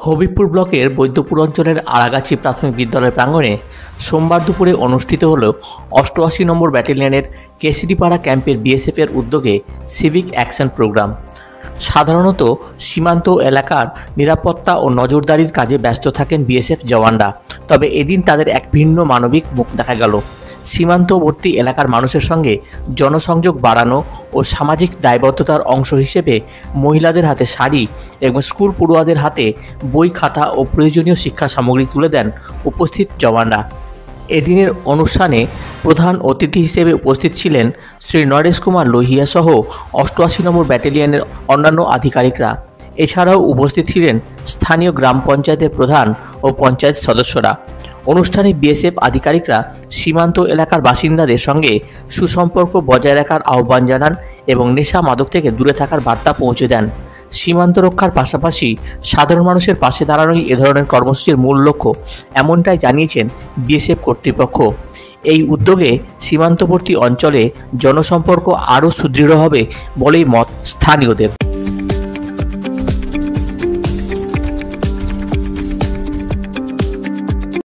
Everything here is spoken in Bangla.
হবিবপুর ব্লকের বৈদ্যপুর অঞ্চলের আড়াগাছি প্রাথমিক বিদ্যালয় প্রাঙ্গণে সোমবার দুপুরে অনুষ্ঠিত হল 88 নম্বর ব্যাটালিয়নের কেশিডিপাড়া ক্যাম্পের বিএসএফের উদ্যোগে সিভিক অ্যাকশন প্রোগ্রাম। সাধারণত সীমান্ত এলাকার নিরাপত্তা ও নজরদারির কাজে ব্যস্ত থাকেন বিএসএফ জওয়ানরা, তবে এদিন তাদের এক ভিন্ন মানবিক মুখ দেখা গেল। সীমান্তবর্তী এলাকার মানুষের সঙ্গে জনসংযোগ বাড়ানো ও সামাজিক দায়বদ্ধতার অংশ হিসেবে মহিলাদের হাতে শাড়ি এবং স্কুল পড়ুয়াদের হাতে বই, খাতা ও প্রয়োজনীয় শিক্ষা সামগ্রী তুলে দেন উপস্থিত জওয়ানরা। এদিনের অনুষ্ঠানে প্রধান অতিথি হিসেবে উপস্থিত ছিলেন শ্রী নরেশ কুমার লোহিয়া সহ 88 নম্বর ব্যাটালিয়নের অন্যান্য আধিকারিকরা। এছাড়াও উপস্থিত ছিলেন স্থানীয় গ্রাম পঞ্চায়েতের প্রধান ও পঞ্চায়েত সদস্যরা। অনুষ্ঠানে বিএসএফ আধিকারিকরা সীমান্ত এলাকার বাসিন্দাদের সঙ্গে সুসম্পর্ক বজায় রাখার আহ্বান জানান এবং নেশা মাদক থেকে দূরে থাকার বার্তা পৌঁছে দেন। সীমান্ত রক্ষার পাশাপাশি সাধারণ মানুষের পাশে দাঁড়ানোই এ ধরনের কর্মসূচির মূল লক্ষ্য, এমনটাই জানিয়েছেন বিএসএফ কর্তৃপক্ষ। এই উদ্যোগে সীমান্তবর্তী অঞ্চলে জনসম্পর্ক আরও সুদৃঢ় হবে বলেই মত স্থানীয়দের।